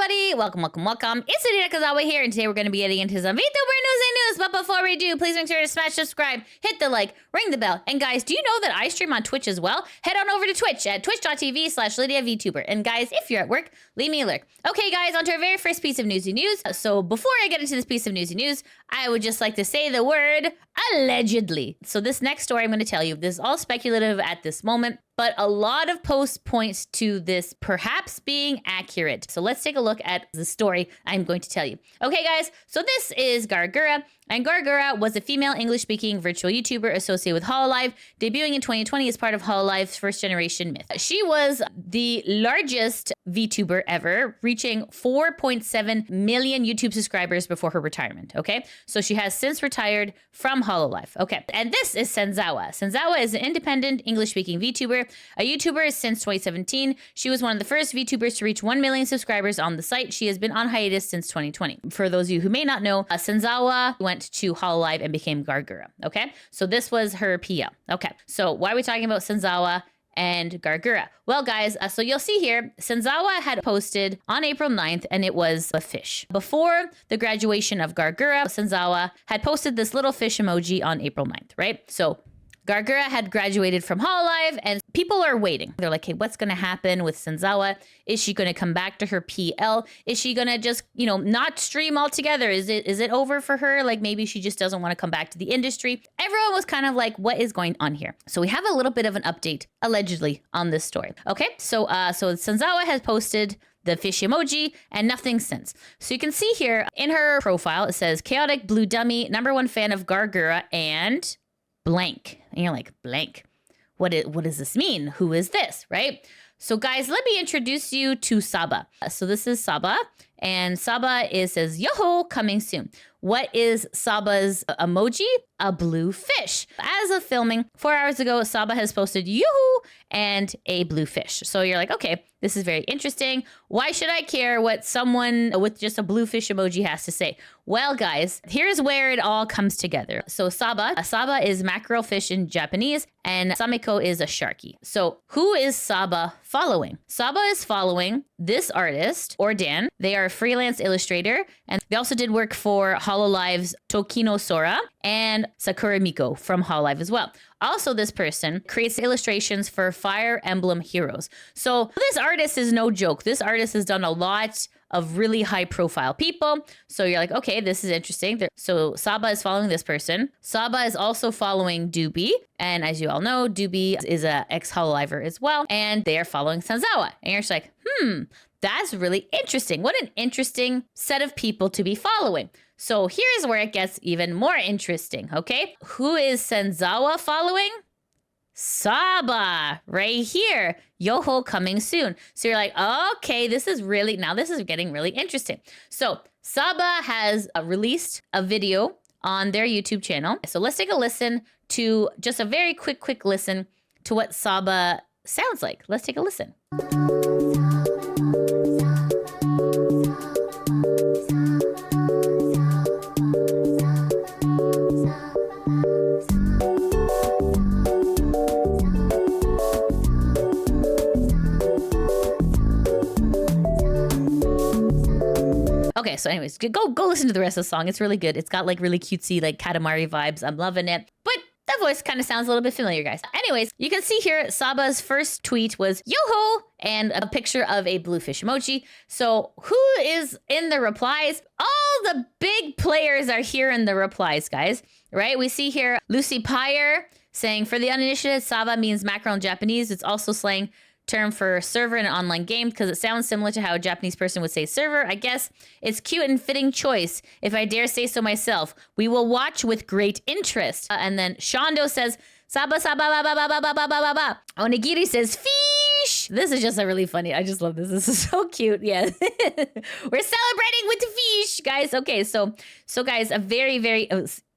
everybody. Welcome. It's Lidia here, and today we're going to be getting into some Vtuber Newsie news. But before we do, please make sure to smash subscribe, hit the like, ring the bell. And guys, do you know that I stream on Twitch as well? Head on over to Twitch at twitch.tv/LidiaVtuber. And guys, if you're at work, leave me a lurk. Okay, guys, on to our very first piece of newsy news. So before I get into this piece of newsy news, I would just like to say the word allegedly. So this next story I'm going to tell you, this is all speculative at this moment, but a lot of posts point to this perhaps being accurate. So let's take a look at the story I'm going to tell you. Okay, guys, so this is Gawr Gura, and Gawr Gura was a female English-speaking virtual YouTuber associated with HOLOLIVE, debuting in 2020 as part of HOLOLIVE's first-generation myth. She was the largest VTuber ever, reaching 4.7 million YouTube subscribers before her retirement, okay? So she has since retired from HOLOLIVE, okay? And this is Senzawa. Senzawa is an independent English-speaking VTuber, a YouTuber since 2017. She was one of the first VTubers to reach 1 million subscribers on the site. She has been on hiatus since 2020. For those of you who may not know, Senzawa went to HOLOLIVE and became Gawr Gura, okay? So this was her PL, okay? So why are we talking about Senzawa and Gawr Gura? Well, guys, so you'll see here, Senzawa had posted on April 9th, and it was a fish. Before the graduation of Gawr Gura, Senzawa had posted this little fish emoji on April 9th, right? So Gawr Gura had graduated from HOLOLIVE, and people are waiting. They're like, hey, what's going to happen with Senzawa? Is she going to come back to her PL? Is she going to just, not stream altogether? Is it over for her? Like, maybe she just doesn't want to come back to the industry. Everyone was kind of like, what is going on here? So we have a little bit of an update, allegedly, on this story. Okay, so Senzawa has posted the fish emoji and nothing since. So you can see here in her profile, it says, chaotic blue dummy, #1 fan of Gawr Gura, and blank. And you're like, blank. What does this mean? Who is this, right? So guys, let me introduce you to Saba. So this is Saba, and Saba says, yo-ho, coming soon. What is Saba's emoji? A blue fish. As of filming 4 hours ago, Saba has posted yoo-hoo and a blue fish. So you're like, okay, this is very interesting. Why should I care what someone with just a blue fish emoji has to say? Well, guys, here's where it all comes together. So Saba is mackerel fish in Japanese, and Sameko is a sharky. So who is Saba following? Saba is following this artist, or Dan. They are a freelance illustrator, and they also did work for HOLOLIVE's Tokino Sora and Sakura Miko from HOLOLIVE as well. Also, this person creates illustrations for Fire Emblem heroes. So this artist is no joke. This artist has done a lot of really high profile people. So you're like, okay, this is interesting. So Saba is following this person. Saba is also following Doobie. And as you all know, Doobie is a ex-HOLOLIVer as well. And they are following Senzawa. And you're just like, that's really interesting. What an interesting set of people to be following. So here's where it gets even more interesting, okay? Who is Senzawa following? Saba, right here. Yo-ho, coming soon. So you're like, okay, this is getting really interesting. So Saba has released a video on their YouTube channel. So let's take a listen to just a very quick listen to what Saba sounds like. Let's take a listen. Okay, so anyways, go listen to the rest of the song. It's really good. It's got like really cutesy, like Katamari vibes. I'm loving it. But that voice kind of sounds a little bit familiar, guys. Anyways, you can see here, Saba's first tweet was yo-ho and a picture of a blue fish emoji. So who is in the replies? All the big players are here in the replies, guys, right? We see here Lucy Pyre saying, for the uninitiated, Saba means mackerel in Japanese. It's also slang term for server in an online game because it sounds similar to how a Japanese person would say server. I guess it's cute and fitting choice, if I dare say so myself. We will watch with great interest. And then Shondo says, Saba, Saba, ba, ba, ba, ba, ba, ba, ba, ba. Onigiri says, fish. This is just a really funny. I just love this. This is so cute. Yeah. We're celebrating with the fish, guys. Okay, so guys, a very, very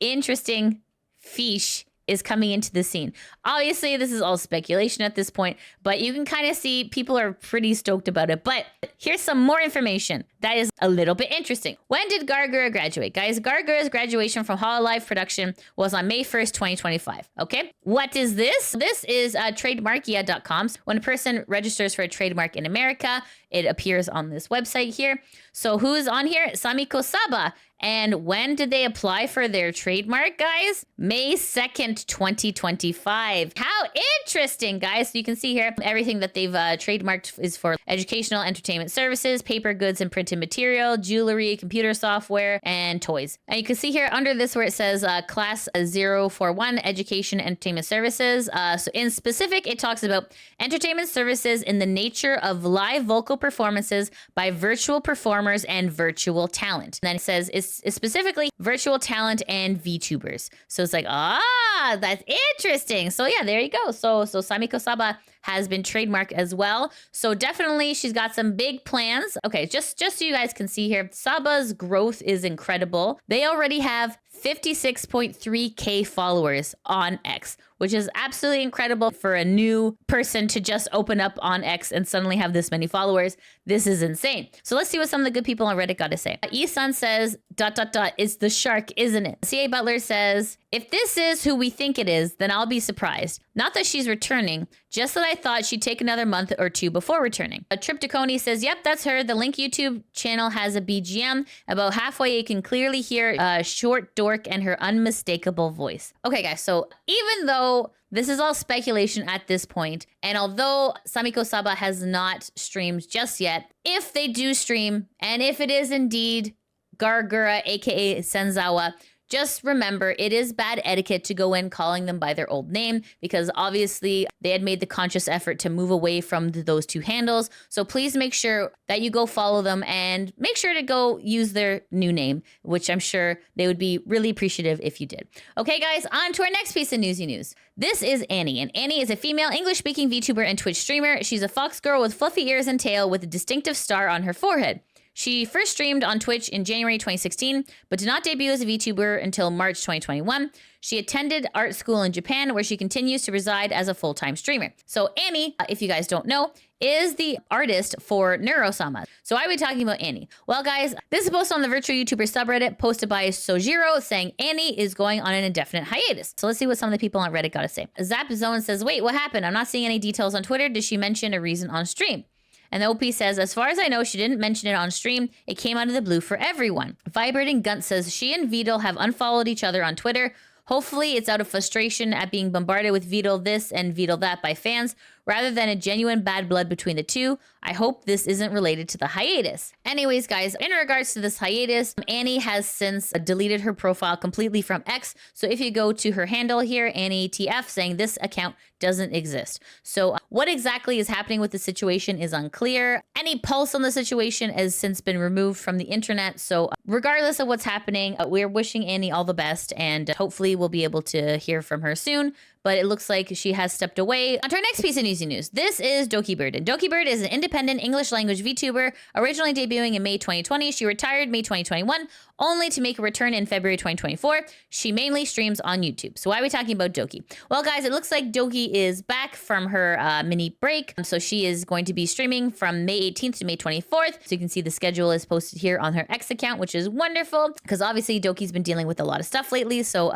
interesting fish is coming into the scene. Obviously, this is all speculation at this point, but you can kind of see people are pretty stoked about it. But here's some more information that is a little bit interesting. When did Gawr Gura graduate? Guys, Gawr Gura's graduation from HOLOLIVE production was on May 1st, 2025. Okay? What is this? This is trademarkia.com. When a person registers for a trademark in America, it appears on this website here. So who's on here? Samiko Saba. And when did they apply for their trademark, guys? May 2nd, 2025. How interesting, guys. So you can see here, everything that they've trademarked is for educational entertainment services, paper goods and printed material, jewelry, computer software, and toys. And you can see here under this where it says class 041, education entertainment services. So in specific, it talks about entertainment services in the nature of live vocal performances by virtual performers and virtual talent. And then it says it's specifically virtual talent and VTubers. So it's like, that's interesting. So yeah, there you go. So Samiko Saba has been trademarked as well. So definitely she's got some big plans. Okay, just so you guys can see here, Saba's growth is incredible. They already have 56.3K followers on X, which is absolutely incredible for a new person to just open up on X and suddenly have this many followers. This is insane. So let's see what some of the good people on Reddit got to say. Esun says, ... it's the shark, isn't it? CA Butler says, if this is who we think it is, then I'll be surprised. Not that she's returning, just that I thought she'd take another month or two before returning. A Trip to Coney says, yep, that's her. The Link YouTube channel has a BGM. About halfway, you can clearly hear a short dork and her unmistakable voice. Okay, guys, so even though this is all speculation at this point, and although Samiko Saba has not streamed just yet, if they do stream, and if it is indeed Gawr Gura, aka Senzawa, just remember, it is bad etiquette to go in calling them by their old name because obviously they had made the conscious effort to move away from those two handles. So please make sure that you go follow them and make sure to go use their new name, which I'm sure they would be really appreciative if you did. Okay, guys, on to our next piece of newsy news. This is Annie, and Annie is a female English-speaking VTuber and Twitch streamer. She's a fox girl with fluffy ears and tail with a distinctive star on her forehead. She first streamed on Twitch in January 2016, but did not debut as a VTuber until March 2021. She attended art school in Japan, where she continues to reside as a full-time streamer. So Annie, if you guys don't know, is the artist for Neurosama. So why are we talking about Annie? Well, guys, this is posted on the virtual YouTuber subreddit posted by Sojiro saying Annie is going on an indefinite hiatus. So let's see what some of the people on Reddit got to say. Zap Zone says, wait, what happened? I'm not seeing any details on Twitter. Did she mention a reason on stream? And the OP says, as far as I know, she didn't mention it on stream. It came out of the blue for everyone. Vibrating Gunt says, she and Vidal have unfollowed each other on Twitter. Hopefully it's out of frustration at being bombarded with Vidal this and Vidal that by fans, rather than a genuine bad blood between the two. I hope this isn't related to the hiatus. Anyways, guys, in regards to this hiatus, Annie has since deleted her profile completely from X. So if you go to her handle here, Annie TF, saying this account doesn't exist. So what exactly is happening with the situation is unclear. Any pulse on the situation has since been removed from the internet. So regardless of what's happening, we're wishing Annie all the best, and hopefully we'll be able to hear from her soon. But it looks like she has stepped away. On to our next piece of newsy news. This is Dokibird. And Dokibird is an independent English language VTuber, originally debuting in May 2020. She retired May 2021, only to make a return in February 2024. She mainly streams on YouTube. So why are we talking about Doki? Well, guys, it looks like Doki is back from her mini break. So she is going to be streaming from May 18th to May 24th. So you can see the schedule is posted here on her X account, which is wonderful because obviously Doki's been dealing with a lot of stuff lately. So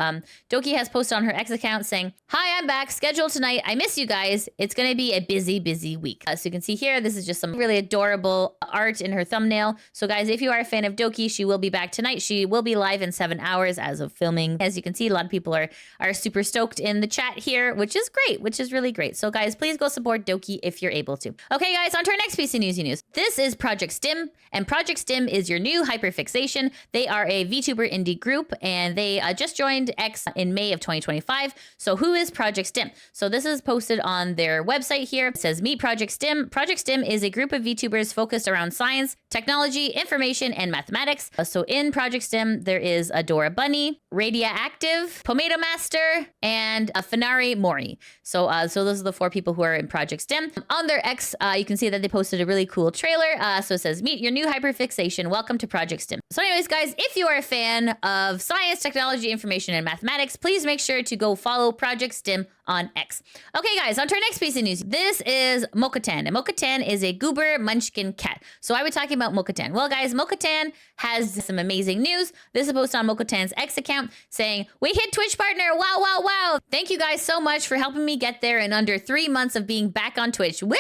Doki has posted on her X account saying, hi, I'm back. Scheduled tonight. I miss you guys. It's going to be a busy, busy week. So you can see here, this is just some really adorable art in her thumbnail. So guys, if you are a fan of Doki, she will be back tonight. She will be live in 7 hours as of filming. As you can see, a lot of people are super stoked in the chat here, which is great, which is really great. So guys, please go support Doki if you're able to. Okay, guys, on to our next piece of newsy news. This is Project STIM, and Project STIM is your new hyperfixation. They are a VTuber indie group, and they just joined X in May of 2025. So who is Project STIM? So this is posted on their website here. It says, meet Project STIM. Project STIM is a group of VTubers focused around science, technology, information, and mathematics. So in Project STIM, there is Adora Bunny, Radia Active, Pomato Master, and Finari Mori. So those are the 4 people who are in Project STIM. On their X, you can see that they posted a really cool trailer. So it says, meet your new hyperfixation. Welcome to Project STIM. So anyways, guys, if you are a fan of science, technology, information, and mathematics, please make sure to go follow Project STIM on X. Okay, guys, on to our next piece of news. This is Mocha-Tan, and Mocha-Tan is a goober munchkin cat. So I was talking about Mocha-Tan. Well, guys, Mocha-Tan has some amazing news. This is posted on Mocha-Tan's X account saying, "We hit Twitch partner, wow, wow, wow. Thank you guys so much for helping me get there in under 3 months of being back on Twitch. Woo!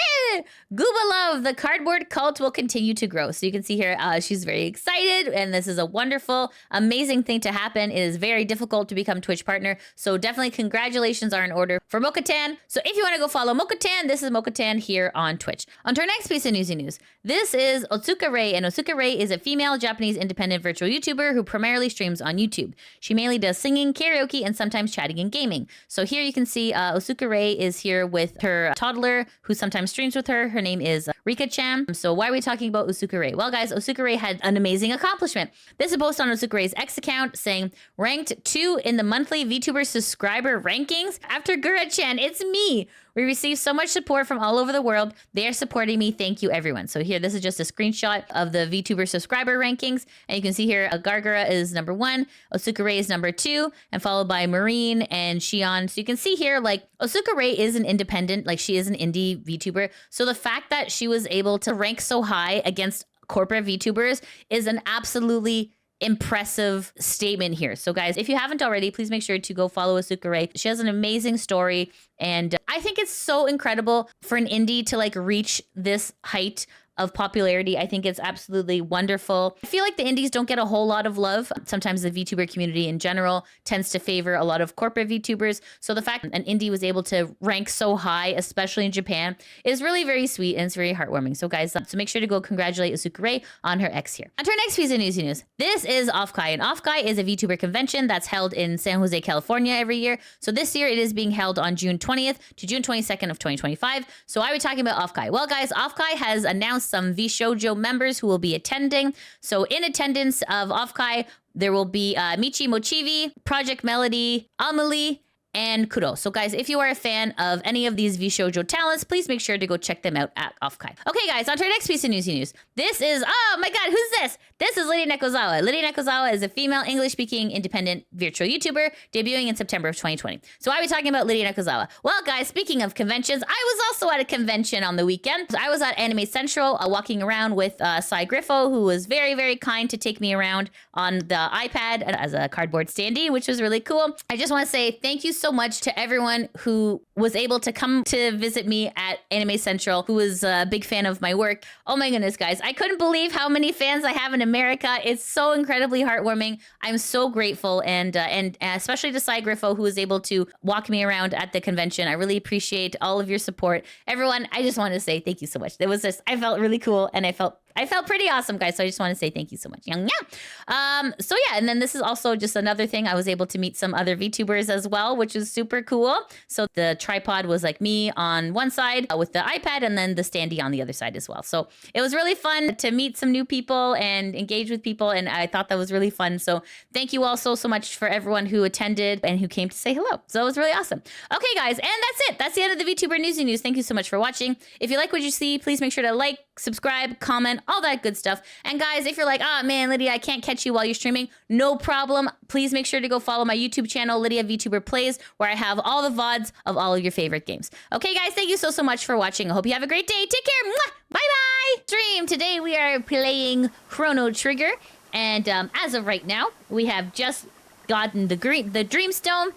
Gooba love, the cardboard cult will continue to grow." So you can see here, she's very excited, and this is a wonderful, amazing thing to happen. It is very difficult to become Twitch partner, so definitely congratulations are in order for Mocha-Tan. So if you want to go follow Mocha-Tan, this is Mocha-Tan here on Twitch. On to our next piece of newsy news. This is Otsuka Ray, and Otsuka Ray is a female Japanese independent virtual YouTuber who primarily streams on YouTube. She mainly does singing, karaoke, and sometimes chatting and gaming. So here you can see Otsuka Ray is here with her toddler who sometimes streams with her. Her name is Rika-chan. So why are we talking about Otsuka Ray? Well, guys, Otsuka Ray had an amazing accomplishment. This is a post on Otsuka Ray's X account saying, "Ranked 2 in the monthly VTuber subscriber rankings after Gura-chan. It's me. We received so much support from all over the world. They are supporting me. Thank you, everyone." So here, this is just a screenshot of the VTuber subscriber rankings. And you can see here, Gawr Gura is number 1, Otsuka Ray is number 2, and followed by Marine and Shion. So you can see here, like, Otsuka Ray is an independent, like she is an indie VTuber. So the fact that she was able to rank so high against corporate VTubers is an absolutely impressive statement here. So guys, if you haven't already, please make sure to go follow Otsuka Ray. She has an amazing story, and I think it's so incredible for an indie to like reach this height of popularity. I think it's absolutely wonderful. I feel like the indies don't get a whole lot of love. Sometimes the VTuber community in general tends to favor a lot of corporate VTubers. So the fact an indie was able to rank so high, especially in Japan, is really very sweet and it's very heartwarming. So guys, so make sure to go congratulate Otsuka Ray on her X here. On to our next piece of news. This is OFFKAI, and OFFKAI is a VTuber convention that's held in San Jose, California every year. So this year it is being held on June 20th to June 22nd of 2025. So why are we talking about OFFKAI? Well, guys, OFFKAI has announced some VSHOJO members who will be attending. So in attendance of OFFKAI, there will be Michi Mochivi, Project Melody, Amelie, and Kuro. So guys, if you are a fan of any of these VSHOJO talents, please make sure to go check them out at OFFKAI. Okay guys, on to our next piece of news. This is, oh my god, who's this? This is Lidia Nekozawa. Lidia Nekozawa is a female English-speaking independent virtual YouTuber debuting in September of 2020. So why are we talking about Lidia Nekozawa? Well guys, speaking of conventions, I was also at a convention on the weekend. I was at Anime Central walking around with Cy Griffo, who was very, very kind to take me around on the iPad as a cardboard standee, which was really cool. I just want to say thank you so much to everyone who was able to come to visit me at Anime Central, who was a big fan of my work. Oh my goodness, guys. I couldn't believe how many fans I have in America. It's so incredibly heartwarming. I'm so grateful, and especially to Cy Griffo, who was able to walk me around at the convention. I really appreciate all of your support. Everyone, I just want to say thank you so much. It was just, I felt really cool, and I felt pretty awesome, guys. So I just want to say thank you so much. So yeah, and then this is also just another thing. I was able to meet some other VTubers as well, which is super cool. So the tripod was like me on one side with the iPad, and then the standee on the other side as well. So it was really fun to meet some new people and engage with people, and I thought that was really fun. So thank you all so much for everyone who attended and who came to say hello. So it was really awesome. Okay, guys, and that's it. That's the end of the VTuber Newsy News. Thank you so much for watching. If you like what you see, please make sure to like, subscribe, comment, all that good stuff. And guys, if you're like, oh man, Lidia, I can't catch you while you're streaming, no problem. Please make sure to go follow my YouTube channel, Lidia VTuber Plays, where I have all the VODs of all of your favorite games. Okay, guys, thank you so much for watching. I hope you have a great day. Take care. Mwah! Bye-bye. Stream. Today we are playing Chrono Trigger. And as of right now, we have just gotten the Dreamstone.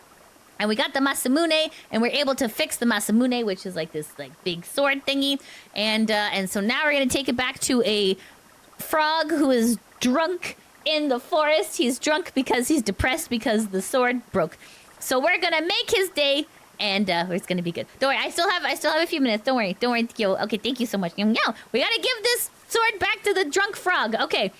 And we got the Masamune, and we're able to fix the Masamune, which is like this like big sword thingy. And so now we're gonna take it back to a frog who is drunk in the forest. He's drunk because he's depressed because the sword broke. So we're gonna make his day, and it's gonna be good. Don't worry, I still have a few minutes. Don't worry. Yo, okay, thank you so much. We gotta give this sword back to the drunk frog. Okay.